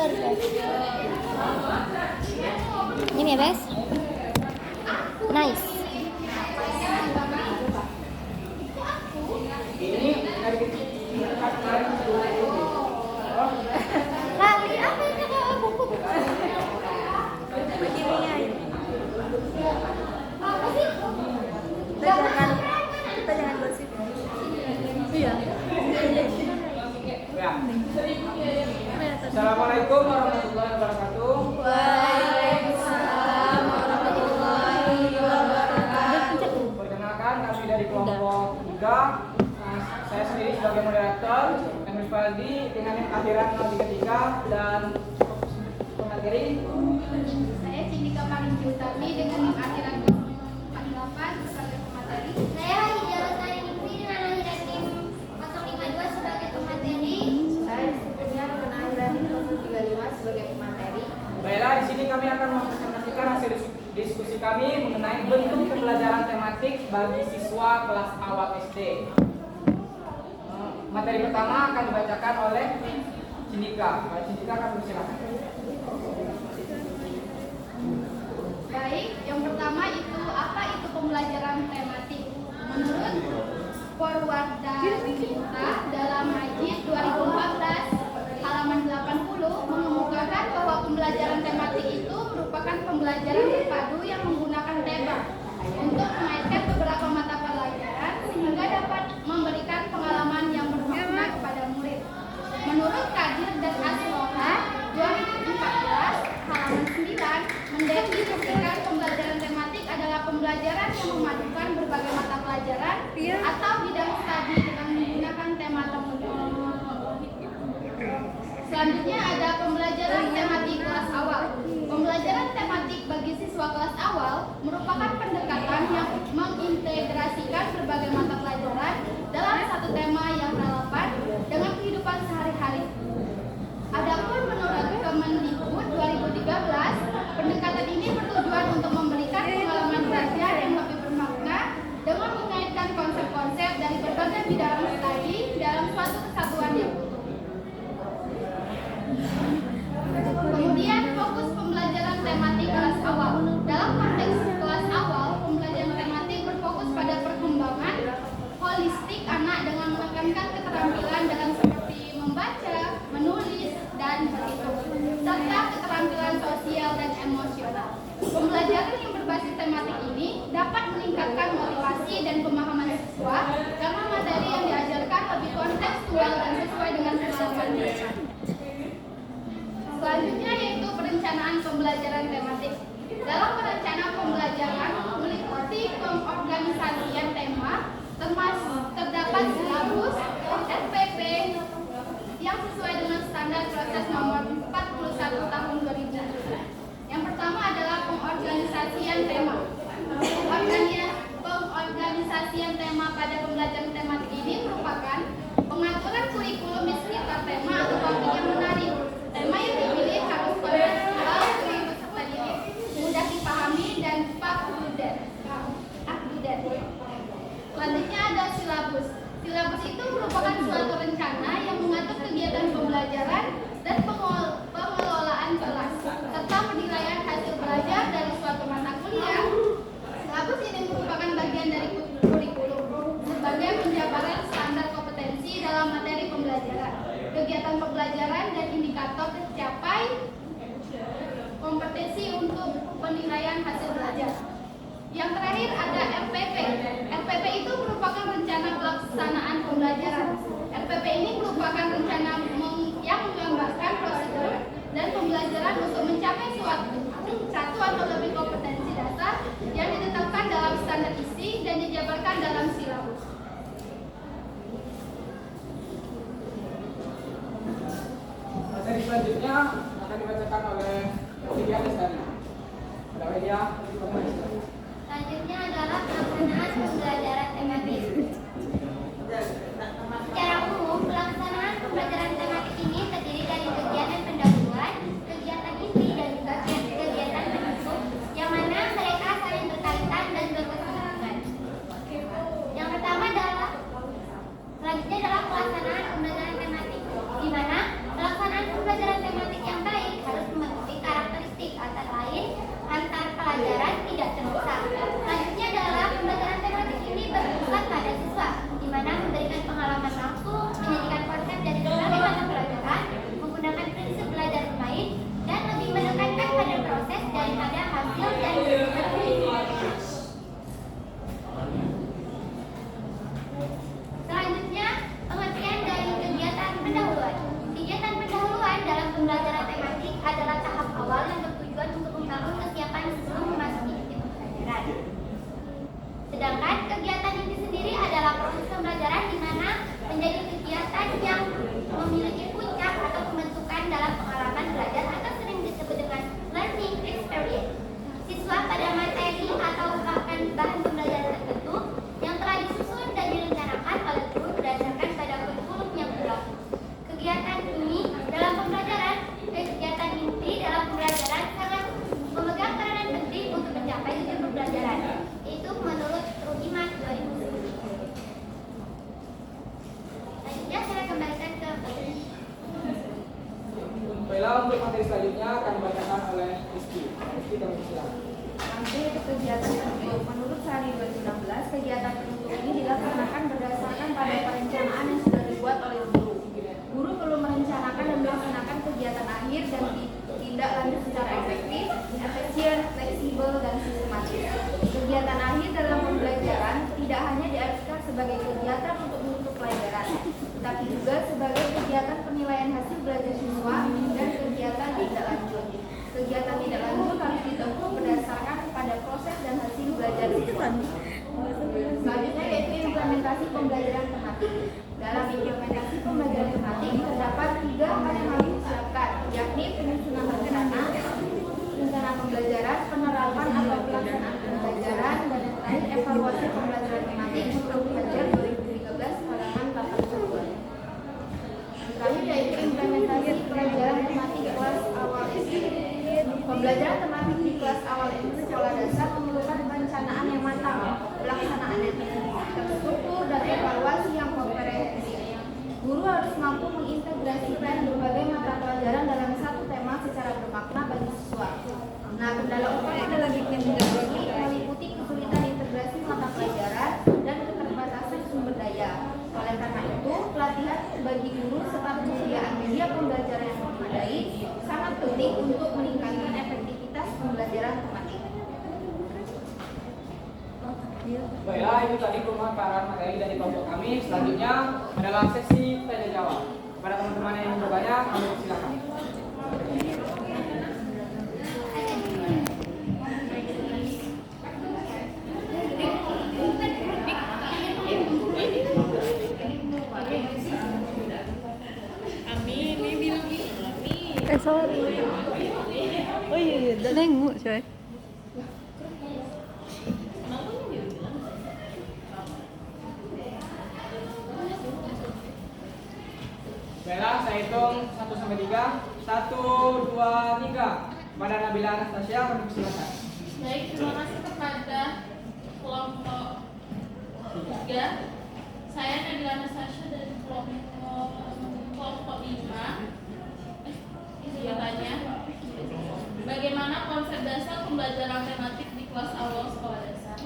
baru Bes. Ini ya Bes. Nice. Kali apa ini kalau buku? Begininya ini. Apa sih? Kita jangan gosip. Iya. Assalamualaikum warahmatullahi wabarakatuh. Waalaikumsalam warahmatullahi wabarakatuh. Perkenalkan, kami dari kelompok 3. Saya sendiri sebagai moderator, Emil Faldi dengan yang akhiran 033 dan pemateri. Saya Cindika Paringgi Utami dengan yang akhiran 048 sebagai pemateri. Saya Hijau Lestari Ningri dengan akhiran tim 052 sebagai pemateri. Saya sebelumnya kenalan 035 sebagai pemateri. Baiklah, di sini kami akan mempresentasikan hasil diskusi kami mengenai bentuk pembelajaran tematik bagi siswa kelas awal SD. Materi pertama akan dibacakan oleh Cindika. Cindika akan bersilakan. Baik, yang pertama itu apa itu pembelajaran tematik? Menurut Purwada Winita dalam Majid 2014 halaman 80 mengemukakan bahwa pembelajaran tematik itu merupakan pembelajaran terpadu yang menggunakan tema untuk mengaitkan beberapa mata pelajaran sehingga dapat memberikan pengalaman yang bermakna kepada murid. Menurut Kadir dan Asroha 2014 halaman 9 mendefinisikan pembelajaran tematik adalah pembelajaran yang memadukan berbagai mata pelajaran atau bidang studi dengan menggunakan tema tertentu. Selanjutnya ada pembelajaran tematik kelas awal. Pembelajaran tematik bagi siswa kelas awal merupakan pendekatan yang mengintegrasikan berbagai mata pelajaran dalam satu tema yang relevan dengan kehidupan sehari-hari. Adapun menurut Kemendikbud 2013, pendekatan ini bertujuan untuk memberikan pengalaman belajar yang lebih bermakna dengan mengaitkan konsep-konsep dari berbagai bidang studi dalam suatu kesatuan yang utuh. Kemudian fokus pembelajaran tematik kelas awal. Dalam konteks kelas awal, pembelajaran tematik berfokus pada perkembangan holistik anak dengan menekankan keterampilan dalam seperti membaca, menulis, dan berhitung, serta keterampilan sosial dan emosional. Pembelajaran yang berbasis tematik ini dapat meningkatkan motivasi dan pemahaman siswa karena materi yang diajarkan lebih kontekstual dan sesuai dengan pengalaman mereka. Selanjutnya yaitu perencanaan pembelajaran tematik. Dalam perencanaan pembelajaran meliputi pengorganisasian tema, terdapat silabus, SPP yang sesuai dengan standar proses nomor 41 tahun 2007. Yang pertama adalah pengorganisasian tema. Pengorganisasian tema pada pembelajaran tematik ini merupakan pengaturan kurikulum di sekitar tema atau topik yang menarik. Tema yang dipilih harus kontekstual dengan peserta didik, mudah dipahami dan up-to-date. Selanjutnya ada silabus. Silabus itu merupakan suatu rencana yang mengatur kegiatan pembelajaran dan pengelolaan kelas, serta penilaian hasil belajar dari suatu mata kuliah. Silabus ini merupakan bagian dari kurikulum sebagai penjabaran standar kompetensi dalam materi pembelajaran, kegiatan pembelajaran dan indikator tercapai kompetensi untuk penilaian hasil belajar. Yang terakhir ada RPP. RPP itu merupakan rencana pelaksanaan pembelajaran. RPP ini merupakan rencana yang menggambarkan prosedur dan pembelajaran untuk mencapai satu atau lebih kompetensi dasar yang ditetapkan dalam standar isi dan dijabarkan dalam silabus. Materi selanjutnya akan dibacakan oleh Widya Lestari. Ada Widya, Selanjutnya adalah pelaksanaan pembelajaran tematik. Secara umum, pelaksanaan pembelajaran tematik ini terdiri dari kegiatan pendahuluan, kegiatan inti, dan juga kegiatan penutup, yang mana mereka saling berkaitan dan berkesinambungan. Yang pertama adalah selanjutnya adalah pelaksanaan pembelajaran tematik, di mana pelaksanaan pembelajaran tematik yang baik Baiklah, untuk materi selanjutnya akan dibacakan oleh Rizky. Rizky, kami silakan. Nanti kegiatan penutup. Menurut Sari 2016, kegiatan penutup ini dilaksanakan berdasarkan pada perencanaan yang sudah dibuat oleh guru. Guru perlu merencanakan dan melaksanakan kegiatan akhir dan tindak lanjut secara efektif, efisien, fleksibel, dan sistematis. Kegiatan akhir dalam pembelajaran tidak hanya diartikan sebagai kegiatan untuk menutup pelajaran, tetapi juga sebagai kegiatan penilaian hasil belajar siswa dan kegiatan tindak lanjut. Kegiatan tindak lanjut harus ditempuh berdasarkan pada proses dan hasil belajar siswa. Selanjutnya yaitu implementasi pembelajaran tematik. Dalam implementasi pembelajaran tematik terdapat 3 hal yang harus disiapkan, yakni penyusunan rencana pembelajaran, penerapan atau pelaksanaan pembelajaran, dan yang terakhir evaluasi pembelajaran tematik untuk pelajar 2013 halaman 82. Terakhir yaitu implementasi pembelajaran tematik kelas awal SD. Pembelajaran tematik di kelas awal SD sekolah dasar memerlukan perencanaan yang matang, pelaksanaan yang terstruktur, dan evaluasi yang komprehensif. Guru harus mampu mengintegrasikan berbagai mata pelajaran dalam satu tema secara bermakna bagi siswa. Nah, kendala utama dalam implementasi meliputi kesulitan integrasi mata pelajaran dan keterbatasan sumber daya. Oleh karena itu, pelatihan bagi guru serta penyediaan media pembelajaran yang memadai sangat penting untuk meningkatkan efektivitas pembelajaran tematik. Baiklah, itu tadi pemaparan materi dari kelompok kami. Selanjutnya adalah sesi tanya jawab. Pada teman-teman yang bertanya, kami silakan. Sorry. Oh iya, udah nengok coy. Baiklah, saya hitung 1 sampai 3. 1, 2, 3. Pada Nabila Anastasia, kami silakan. Baik, terima kasih kepada kelompok 3. Saya Nabila Anastasia dari kelompok 5. Bertanya, bagaimana konsep dasar pembelajaran tematik di kelas awal sekolah dasar?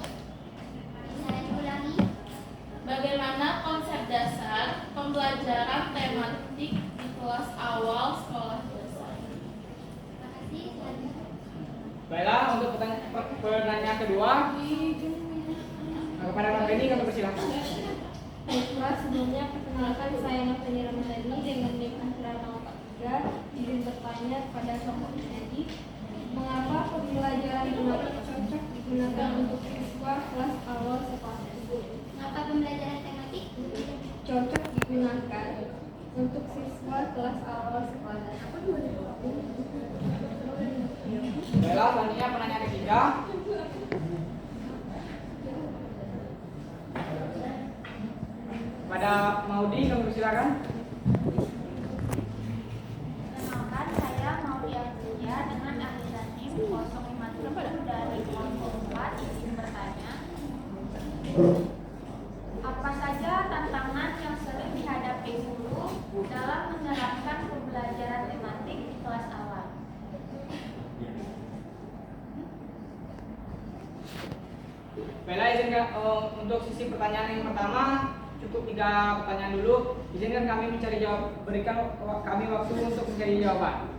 Saya ulangi. Bagaimana konsep dasar pembelajaran tematik di kelas awal sekolah dasar? Terima kasih. Selanjutnya. Baiklah, untuk pertanyaan kedua, kepada Bang Benny kami persilakan. Baiklah, sebelumnya perkenalkan saya Nafeni Ramadhani dengan NIM Antara 03. Izin bertanya kepada kelompok ini, mengapa pembelajaran tematik cocok digunakan untuk siswa kelas awal sekolah tersebut? Mengapa pembelajaran tematik Cocok digunakan untuk siswa kelas awal sekolah dasar. Baiklah, selanjutnya penanya ketiga. Pada Maudi kami persilakan. Perkenalkan, saya Maudi Aprilia dengan akhiran NIM 057 dari kelompok 4. Izin bertanya, apa saja tantangan yang sering dihadapi guru dalam menerapkan pembelajaran tematik di kelas awal? Baiklah, izinkan untuk sisi pertanyaan yang pertama cukup 3 pertanyaan dulu. Izinkan kami mencari jawab, berikan kami waktu untuk mencari jawaban.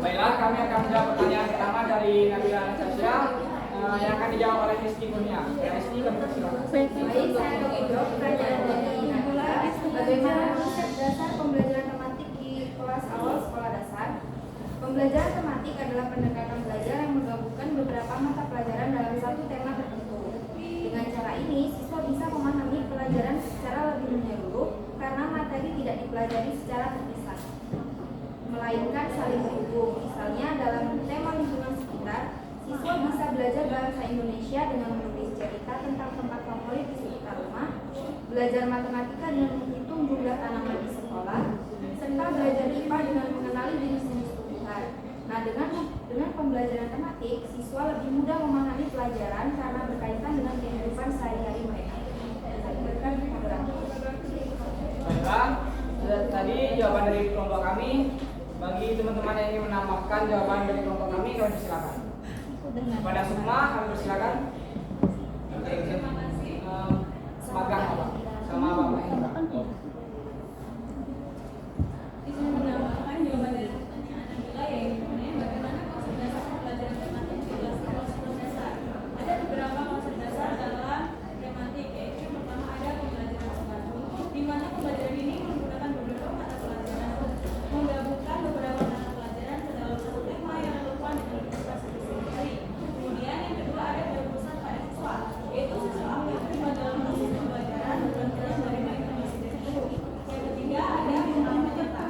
Baiklah, kami akan menjawab pertanyaan pertama dari Nabila Anastasia yang akan dijawab oleh Rizky Kurnia. Rizky, kami persilakan. Baik, saya menjawab pertanyaan dari Nabila. Bagaimana konsep dasar pembelajaran tematik di kelas awal sekolah dasar? Pembelajaran tematik adalah pendekatan melainkan saling mendukung. Misalnya dalam tema lingkungan sekitar, siswa bisa belajar bahasa Indonesia dengan menulis cerita tentang tempat favorit di sekitar rumah, belajar matematika dengan menghitung jumlah tanaman di sekolah, serta belajar IPA dengan mengenali jenis-jenis tumbuhan. Nah, dengan pembelajaran tematik, siswa lebih mudah memahami pelajaran karena berkaitan dengan kehidupan sehari-hari mereka. Baiklah, tadi jawaban dari kelompok kami. Bagi teman-teman yang ingin menambahkan jawaban dari kelompok kami persilakan. Kepada Sukma, kami persilakan. Magang apa? Sama Bapak Hendra. Izin menambahkan jawaban dari pertanyaan adalah yaitu bagaimana konsep dasar pembelajaran tematik di kelas awal sekolah dasar. Ada beberapa konsep dasar dalam tematik, yaitu yang pertama ada pembelajaran terpadu, di mana pembelajaran ini menggunakan beberapa mata pelajaran, menggabungkan beberapa mata pelajaran ke dalam satu tema yang relevan dengan kehidupan sehari-hari. Kemudian yang kedua ada perusahaan pada siswa, yaitu siswa aktif terlibat dalam proses pembelajaran dan terus menerima informasi dari guru. Yang ketiga ada pengalaman nyata,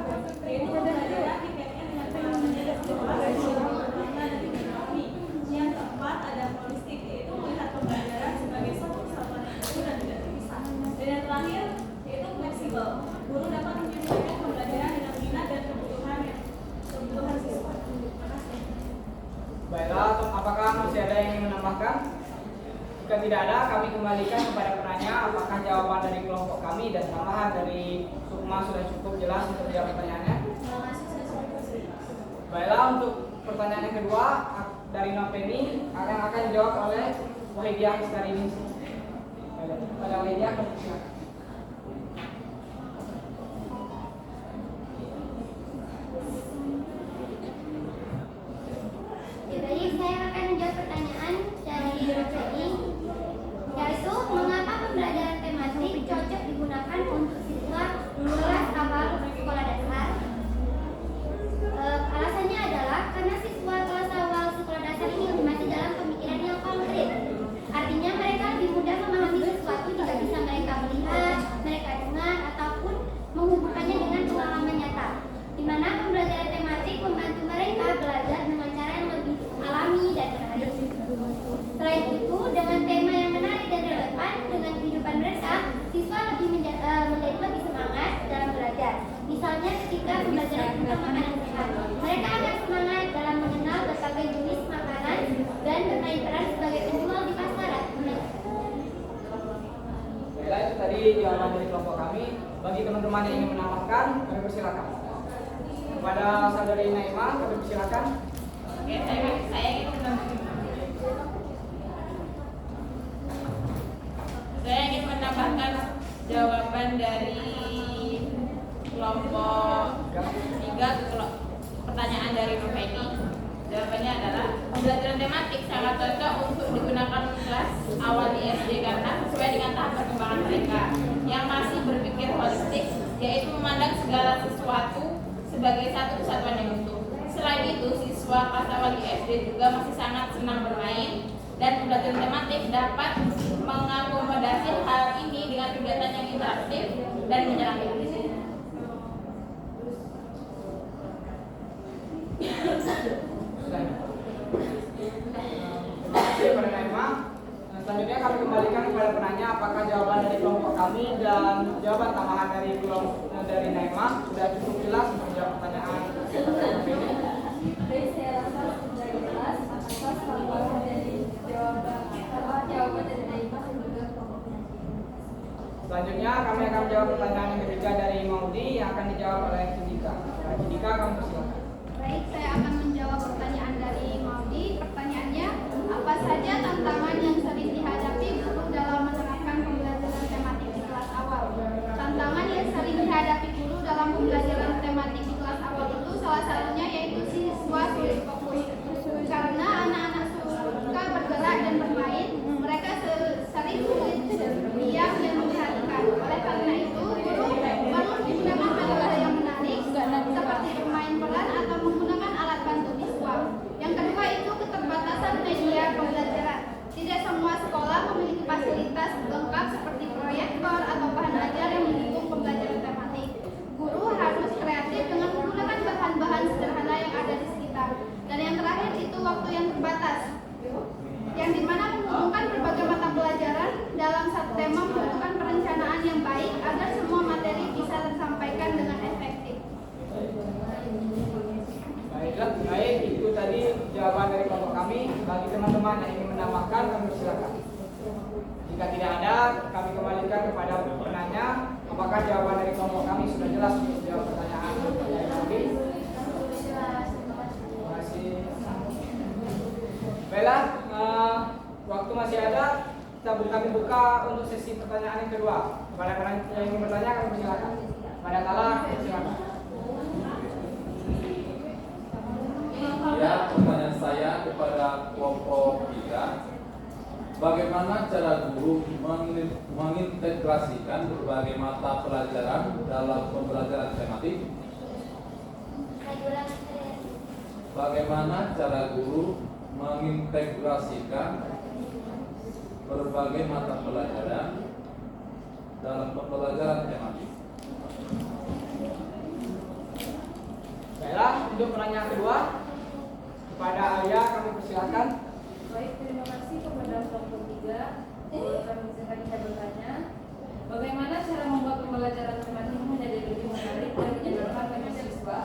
yaitu pembelajaran dikaitkan dengan pengalaman nyata sekolah dan pengalaman dan ekonomi. Yang keempat ada holistik, yaitu melihat pembelajaran sebagai suatu kesatuan yang utuh dan tidak terpisah. Dan yang terakhir yaitu fleksibel, guru dapat menyesuaikan pembelajaran dengan minat dan kebutuhan siswa. Terima kasih. Baiklah, apakah masih ada yang ingin menambahkan? Jika tidak ada, kami kembalikan kepada penanya apakah jawaban dari kelompok kami dan tambahan dari Sukma sudah cukup jelas untuk jawab pertanyaannya. Baiklah, untuk pertanyaan yang kedua dari Noveni akan dijawab oleh Wahidiah Istarini. Pada Wahidiah, silakan. Baik, saya akan menjawab pertanyaan dari Noveni, yaitu mengapa pembelajaran tematik cocok digunakan untuk siswa kelas awal sekolah dasar. Alasannya adalah karena siswa kelas awal sekolah dasar ini masih dalam pemikiran yang konkret. Artinya mereka lebih mudah memahami sesuatu jika bisa mereka melihat, mereka dengar, ataupun menghubungkannya dengan pengalaman nyata. Di mana pembelajaran tematik membantu mereka belajar dengan cara yang lebih alami dan menarik. Selain itu, dengan tema yang menarik dan relevan dengan kehidupan mereka, siswa lebih menjadi lebih semangat dalam belajar. Misalnya ketika pembelajaran tentang makanan sehat, mereka akan semangat dalam mengenal berbagai jenis makanan dan bermain peran sebagai penjual di pasaran. Baiklah, itu tadi jawaban dari kelompok kami. Bagi teman-teman yang ingin menambahkan, kami persilakan. Kepada saudari Naima, kami persilakan. Oke, saya ingin menambahkan jawaban dari kelompok 3 ke pertanyaan dari Noveni. Jawabannya adalah pembelajaran tematik sangat cocok untuk digunakan kelas awal di SD karena sesuai dengan tahap perkembangan mereka yang masih berpikir holistik, yaitu memandang segala sesuatu sebagai satu kesatuan yang utuh. Selain itu, siswa kelas awal di SD juga masih sangat senang bermain dan pembelajaran tematik dapat mengakomodasi hal ini dengan kegiatan yang interaktif dan menyenangkan. Terima kasih kepada Naima. Selanjutnya kami kembalikan kepada penanya apakah jawaban dari kelompok kami dan jawaban tambahan dari dari Naima sudah cukup jelas untuk menjawab pertanyaan ini. Jadi saya rasa sudah jelas atas tambahan dari jawaban dari Naima dan juga kelompoknya. Selanjutnya kami akan menjawab pertanyaan yang ketiga dari Maudi yang akan dijawab oleh Judika. Judika, kamu persilakan. Baik, saya akan menjawab pertanyaan dari Maudi. Pertanyaannya, apa saja tantangan yang sering dihadapi guru dalam menerapkan pembelajaran tematik di kelas awal? Tantangan yang sering dihadapi guru dalam pembelajaran tematik di kelas awal itu salah satunya yaitu siswa sulit fokus. Karena anak-anak suka bergerak dan bermain, mereka sering sulit diam dan memperhatikan. Oleh karena itu, guru perlu digunakan metode yang menarik seperti bermain jawaban dari kelompok kami. Bagi teman-teman yang ingin menambahkan, kami persilakan. Jika tidak ada, kami kembalikan kepada penanya. Apakah jawaban dari kelompok kami sudah jelas untuk menjawab pertanyaan yang tadi? Terima kasih. Baiklah, waktu masih ada. Kami buka untuk sesi pertanyaan yang kedua. Kepada yang ingin bertanya, kami persilakan. Pada kalah, silakan. Ya, pertanyaan saya kepada kelompok 3. Bagaimana cara guru mengintegrasikan berbagai mata pelajaran dalam pembelajaran tematik? Bagaimana cara guru mengintegrasikan berbagai mata pelajaran dalam pembelajaran tematik? Baiklah, untuk pertanyaan kedua kepada Ayah kami persilakan. Baik, terima kasih kepada kelompok 3. Kami bisa bertanya, bagaimana cara membuat pembelajaran tematik menjadi lebih menarik dan menyenangkan bagi siswa?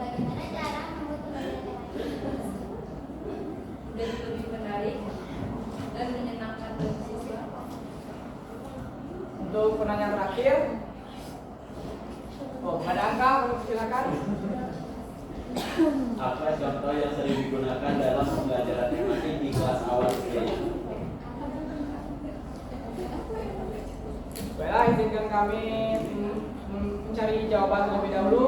Bagaimana cara membuat pembelajaran tematik Menjadi lebih menarik dan menyenangkan bagi siswa. Untuk penanya terakhir, pada Angka kami persilakan. Apa contoh yang sering digunakan dalam pembelajaran tematik di kelas awal SD? Baiklah, izinkan kami mencari jawaban terlebih dahulu.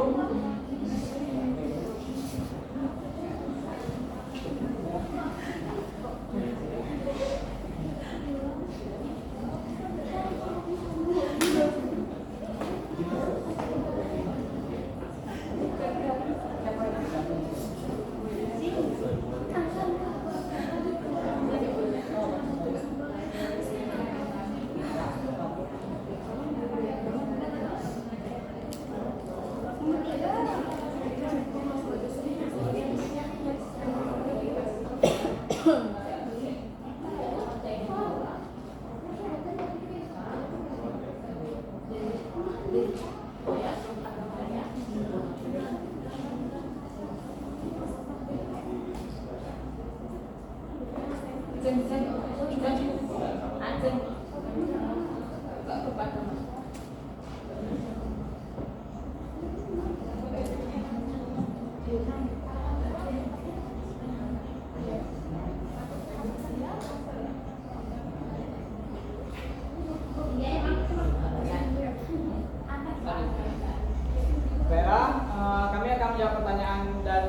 Baiklah, kami akan menjawab pertanyaan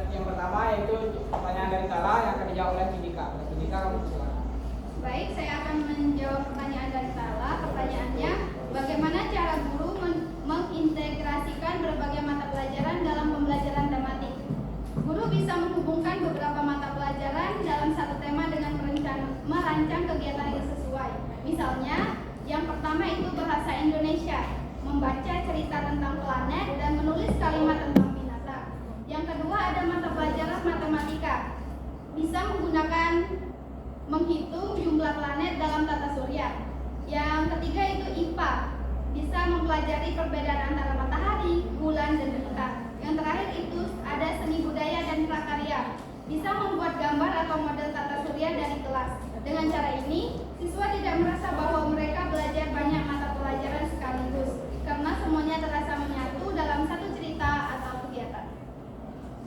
yang pertama, yaitu pertanyaan dari Tala yang akan dijawab oleh Cindika. Cindika, kamu silakan. Baik, saya akan menjawab pertanyaan dari Tala. Pertanyaannya, bagaimana cara guru mengintegrasikan berbagai mata pelajaran dalam pembelajaran tematik? Guru bisa menghubungkan beberapa mata pelajaran dalam satu tema dengan merancang kegiatan yang sesuai. Misalnya, yang pertama itu bahasa Indonesia, membaca cerita tentang planet dan menulis kalimat tentang binatang. Yang kedua ada mata pelajaran matematika, bisa menggunakan menghitung jumlah planet dalam tata surya. Yang ketiga itu IPA, bisa mempelajari perbedaan antara matahari, bulan, dan bintang. Yang terakhir itu ada seni budaya dan prakarya, bisa membuat gambar atau model tata surya dari kelas. Dengan cara ini, siswa tidak merasa bahwa mereka belajar banyak mata pelajaran sekaligus, karena semuanya terasa menyatu dalam satu cerita atau kegiatan.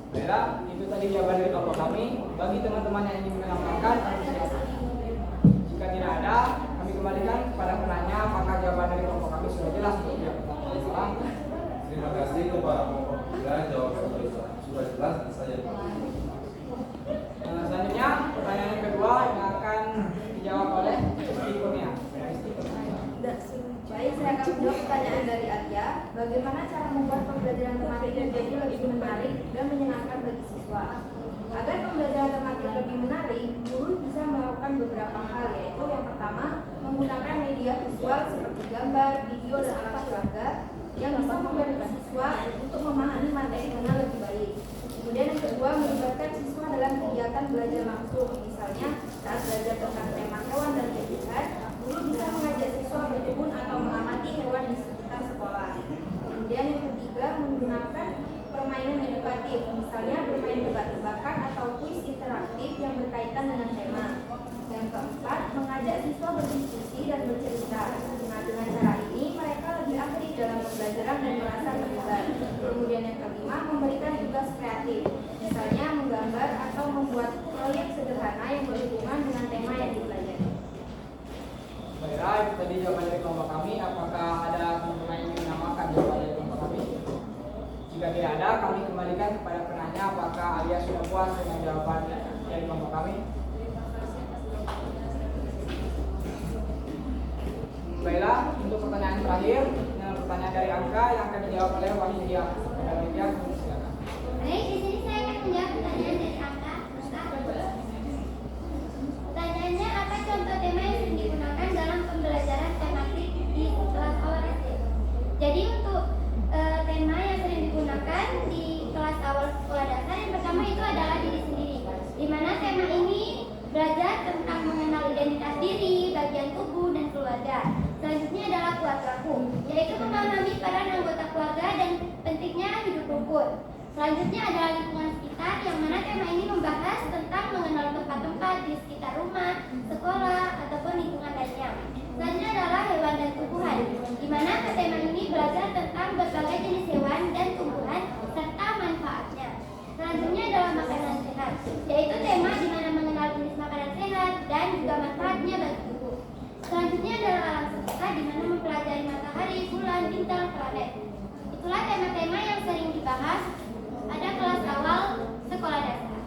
Baiklah, itu tadi jawaban dari kelompok kami. Bagi teman-teman yang ingin menambahkan, kami silakan. Jika tidak ada, kami kembalikan kepada penanya apakah jawaban dari kelompok kami sudah jelas untuk menjawab pertanyaan. Terima kasih kepada kelompok 3. Jawaban sudah jelas dan saya. Selanjutnya, pertanyaan yang kedua yang akan dijawab oleh Isti Kurnia. Baik, saya akan menjawab pertanyaan dari Alia. Bagaimana cara membuat pembelajaran tematik menjadi lebih menarik dan menyenangkan bagi siswa? Agar pembelajaran tematik lebih menarik, guru bisa melakukan beberapa hal, yaitu yang pertama, menggunakan media visual seperti gambar, video, dan alat peraga yang bisa membantu siswa untuk memahami materi dengan lebih baik. Kemudian yang kedua, melibatkan siswa dalam kegiatan belajar langsung. Misalnya, saat belajar tentang tema hewan dan tumbuhan, guru bisa mengajak siswa berkebun atau mengamati hewan di sekitar sekolah. Kemudian yang ketiga, menggunakan permainan edukatif, misalnya bermain tebak-tebakan atau tidak ada, kami kembalikan kepada penanya apakah Alia sudah puas dengan jawaban dari kelompok kami. Baiklah, untuk pertanyaan terakhir, pertanyaan dari Angka yang akan dijawab oleh Wahidya. Wahidya, silakan. Baik, di sini saya akan menjawab pertanyaan dari Angka. Pertanyaannya, apa contoh tema yang sering digunakan dalam pembelajaran tematik di kelas awal SD? Jadi untuk tema yang sering digunakan di kelas awal sekolah dasar yang pertama itu adalah diri sendiri, di mana tema ini belajar tentang mengenal identitas diri, bagian tubuh, dan keluarga. Selanjutnya adalah keluargaku, yaitu memahami peran anggota keluarga dan pentingnya hidup rukun. Selanjutnya adalah lingkungan sekitar, yang mana tema ini membahas tentang mengenal tempat-tempat di sekitar rumah, sekolah, ataupun lingkungan lainnya. Selanjutnya adalah hewan dan tumbuhan, di mana tema ini belajar tentang berbagai jenis hewan dan tumbuhan serta manfaatnya. Selanjutnya adalah makanan sehat, yaitu tema di mana mengenal jenis makanan sehat dan juga manfaatnya bagi tubuh. Selanjutnya adalah alam semesta, di mana mempelajari matahari, bulan, bintang, planet. Itulah tema-tema yang sering dibahas pada kelas awal sekolah dasar.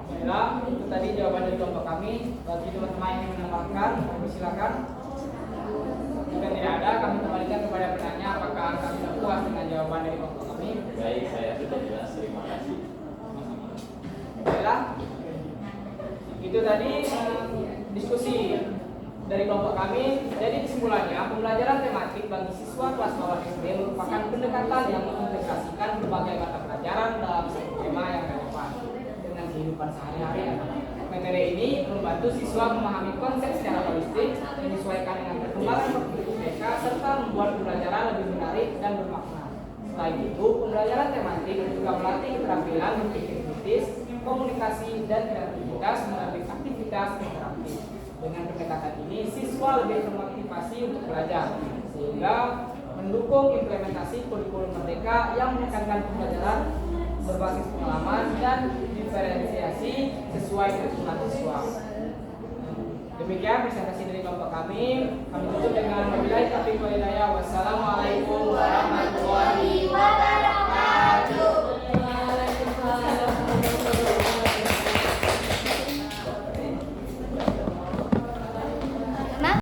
Baiklah, itu tadi jawaban dari kelompok kami. Bagi teman-teman yang menambahkan, kami silakan. Jika tidak ada, kami kembalikan kepada penanya apakah Angka sudah puas dengan jawaban dari kelompok kami. Baik, saya sudah jelas. Terima kasih. Baiklah, itu tadi diskusi dari kelompok kami. Jadi kesimpulannya, pembelajaran tematik bagi siswa kelas bawah SD merupakan pendekatan yang mengintegrasikan berbagai mata pelajaran dalam satu tema yang relevan dengan kehidupan sehari-hari. Materi ini membantu siswa memahami konsep secara holistik, menyesuaikan dengan perkembangan mereka, serta membuat pembelajaran lebih menarik dan bermakna. Selain itu, pembelajaran tematik juga melatih keterampilan berpikir kritis, komunikasi, dan kreativitas melalui aktivitas interaktif. Dengan pendekatan ini, siswa lebih termotivasi untuk belajar, sehingga mendukung implementasi kurikulum merdeka yang menekankan pembelajaran berbasis pengalaman dan diferensiasi sesuai kebutuhan siswa. Demikian presentasi dari kelompok kami. Kami tutup dengan wabillahi taufiq wal hidayah. Wassalamualaikum.